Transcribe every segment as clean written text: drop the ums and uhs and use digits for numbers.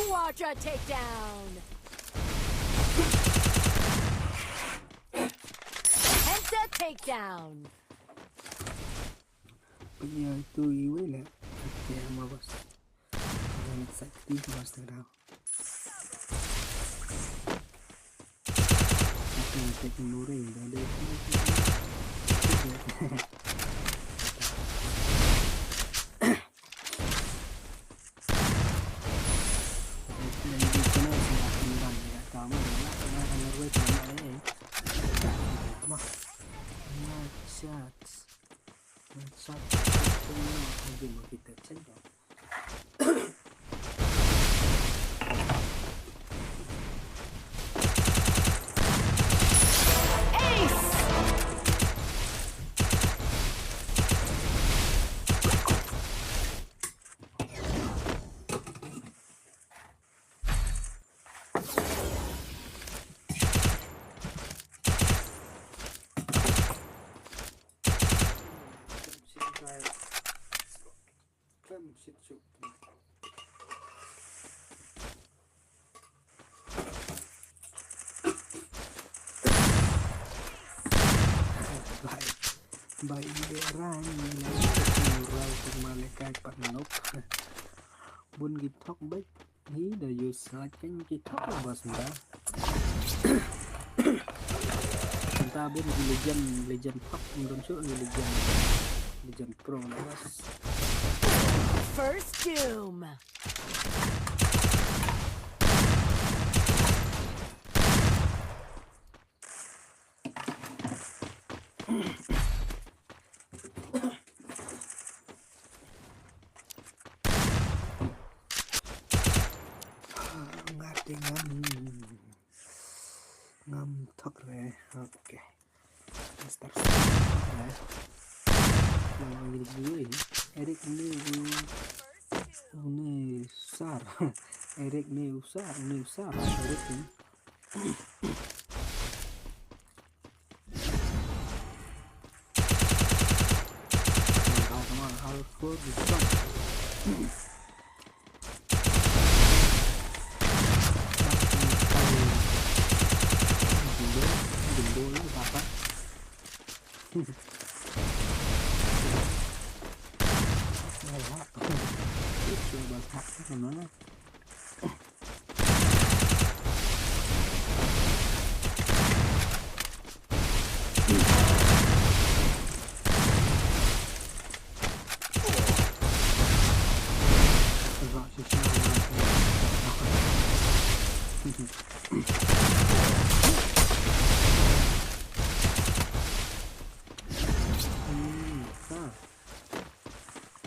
Quadra takedown. Headset takedown. Punya itu iwe lah. Okay, bos. Yang sakti bos terang. Aku nak cek nuri ada. Kita cendol. Baik daerah ini murah untuk malaikat penuk bun gitok baik ini dah use lakin gitok lah bos muda entah ben legend pop menurut legend pro lah bos. First doom. Ngam thok re. Okay. Start. Yang ini Erik ini usar. Erik ini usar Erik ini. Alpha bisa. Jendol apa? Coba kemana?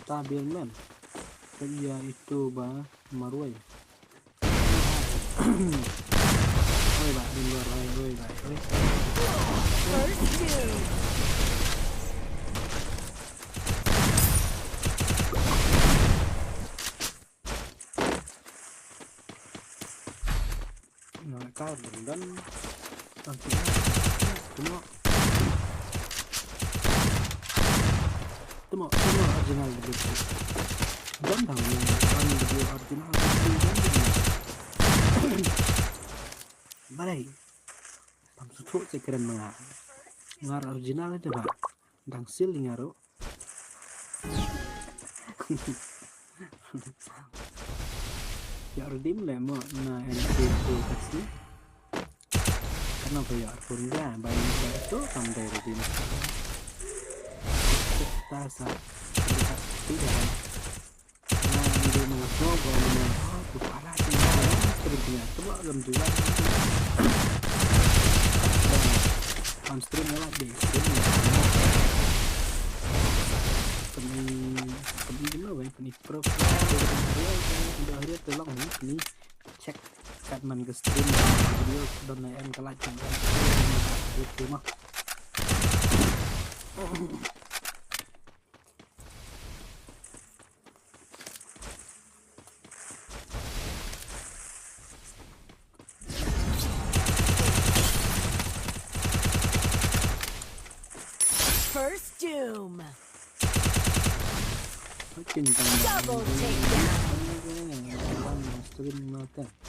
Stabil men. Dia itu bah marwai. Oi bah di luar oi. First doom. Nah, kau dan nanti semua original begitu. Dan video original balai. Pamsutuk sekeren ngar original itu pak. Dang sil ngaro. Ya redim le mo na NP2 kasih. Kenapa ya purga bayi itu sampai redim. Tasa tidak nah video mengobrol kepala sebenarnya coba dalam juga on stream lah deh kami gimana bang ini pro udah hari tolong ini cek katman ke stream video dan lain kelak itu mah First doom. Double takedown. stream teh